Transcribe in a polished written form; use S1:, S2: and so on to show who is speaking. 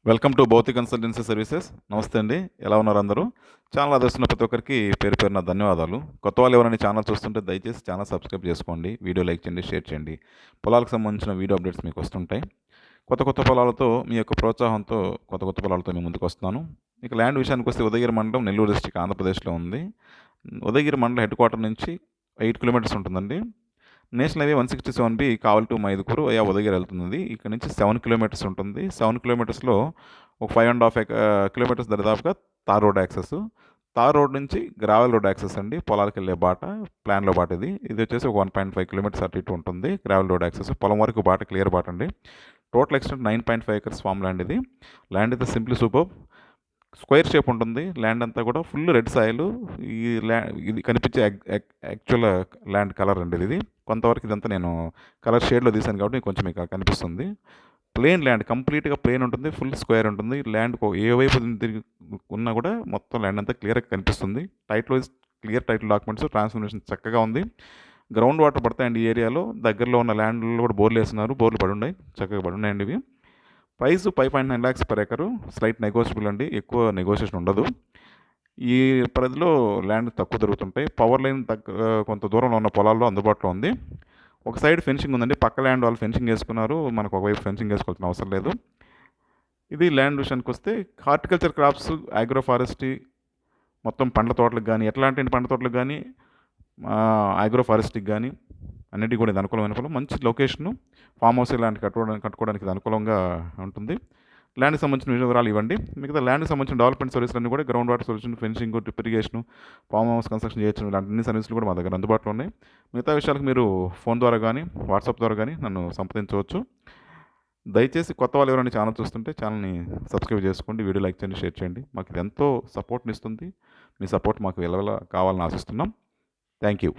S1: Welcome to భౌతిక consultancy services. నమస్తే అండి. ఎలా ఉన్నారు అందరూ? ఛానల్ ఆదరిస్తున్న ప్రతి ఒక్కరికి పేరు పేరున ధన్యవాదాలు. కొత్త వాళ్ళు ఎవరైనా ఛానల్ చూస్తుంటే దయచేసి ఛానల్ సబ్స్క్రైబ్ చేసుకోండి. వీడియో లైక్ చేయండి, షేర్ చేయండి. పొలాలకు సంబంధించిన వీడియో అప్డేట్స్ మీకు వస్తుంటాయి. కొత్త పొలాలతో మీ యొక్క ప్రోత్సాహంతో కొత్త పొలాలతో మీ ముందుకు వస్తున్నాను. ఇక ల్యాండ్ విషయానికి వస్తే ఉదయగిరి మండలం, నెల్లూరు డిస్ట్రిక్ట్, ఆంధ్రప్రదేశ్లో ఉంది. ఉదయగిరి మండలం హెడ్ క్వార్టర్ నుంచి 8 కిలోమీటర్స్ ఉంటుందండి. National highway 167B Kavali to Mydukur అయ్యా ఉదయగిరి వెళ్తుంది. ఇక్కడ నుంచి 7 కిలోమీటర్స్ ఉంటుంది. 7 కిలోమీటర్స్లో ఒక 5.5 కిలోమీటర్స్ దరిదాపుగా tar road access. Tar road నుంచి గ్రావెల్ రోడ్ యాక్సెస్ అండి. పొలాలకు వెళ్ళే బాట, ప్లాన్లో బాట ఇది. ఇది వచ్చేసి ఒక 1.5 కిలోమీటర్స్ అటు ఇటు ఉంటుంది. Gravel road access. పొలం వరకు బాట, క్లియర్ బాట అండి. Total extent 9.5 acres farm land ఇది. ల్యాండ్ అయితే సింప్లీ సూపర్. స్క్వేర్ షేప్ ఉంటుంది. ల్యాండ్ అంతా కూడా ఫుల్ రెడ్ సాయిల్. ఈ ఇది కనిపించే యాక్చువల్ ల్యాండ్ కలర్ అండి ఇది. కొంతవరకు ఇదంతా నేను కలర్ షేడ్లో తీసాను కాబట్టి కొంచెం మీకు కనిపిస్తుంది. ప్లెయిన్ ల్యాండ్, కంప్లీట్గా ప్లెయిన్ ఉంటుంది, ఫుల్ స్క్వేర్ ఉంటుంది. ల్యాండ్ ఏ వైపు తిరిగి ఉన్నా కూడా మొత్తం ల్యాండ్ అంతా క్లియర్గా కనిపిస్తుంది. Title clear title documents, transformation చక్కగా ఉంది. గ్రౌండ్ వాటర్ పడతాయండి ఈ ఏరియాలో. దగ్గరలో ఉన్న ల్యాండ్లో కూడా బోర్లు వేస్తున్నారు. బోర్లు పడి ఉన్నాయి, చక్కగా పడి ఉన్నాయండి ఇవి. Price 5.9 lakhs per acre. Slight negotiable అండి, ఎక్కువ నెగోషియేషన్ ఉండదు. ఈ పరిధిలో ల్యాండ్ తక్కువ దొరుకుతుంటాయి. పవర్ లైన్ కొంత దూరంలో ఉన్న పొలాల్లో అందుబాటులో ఉంది. ఒక సైడ్ ఫెన్సింగ్ ఉందండి. పక్క ల్యాండ్ వాళ్ళు ఫెన్సింగ్ వేసుకున్నారు. మనకు ఒకవైపు ఫెన్సింగ్ వేసుకోవాల్సిన అవసరం లేదు. ఇది ల్యాండ్ విషయానికి వస్తే హార్టికల్చర్ క్రాప్స్, ఆగ్రో ఫారెస్ట్రీ, మొత్తం పండ్ల తోటలకు కానీ, ఎట్లాంటి పండ్ల తోటలకు కానీ, ఆగ్రో ఫారెస్ట్రీకి కానీ అన్నిటికీ కూడా ఇది అనుకూలమైన పొలం. మంచి లొకేషను. ఫామ్ హౌస్ ఇలాంటి కట్టుకోవడానికి ఇది అనుకూలంగా ఉంటుంది. ల్యాండ్కి సంబంధించిన వివరాలు ఇవ్వండి. మిగతా ల్యాండ్కి సంబంధించిన డెవలప్మెంట్ సర్వీసులన్నీ కూడా ground water solution, fencing, drip irrigation, farm house construction చేయొచ్చు. ఇలాంటి అన్ని సర్వీసులు కూడా మా దగ్గర అందుబాటులో ఉన్నాయి. మిగతా విషయాలకు మీరు ఫోన్ ద్వారా కానీ, వాట్సాప్ ద్వారా కానీ నన్ను సంప్రదించవచ్చు. దయచేసి కొత్త వాళ్ళు ఎవరైనా ఛానల్ చూస్తుంటే ఛానల్ని సబ్స్క్రైబ్ చేసుకోండి. వీడియో లైక్ చేయండి, షేర్ చేయండి. మాకు ఇది ఎంతో సపోర్ట్ని ఇస్తుంది. మీ సపోర్ట్ మాకు వెలవెల కావాలని ఆశిస్తున్నాం. Thank you.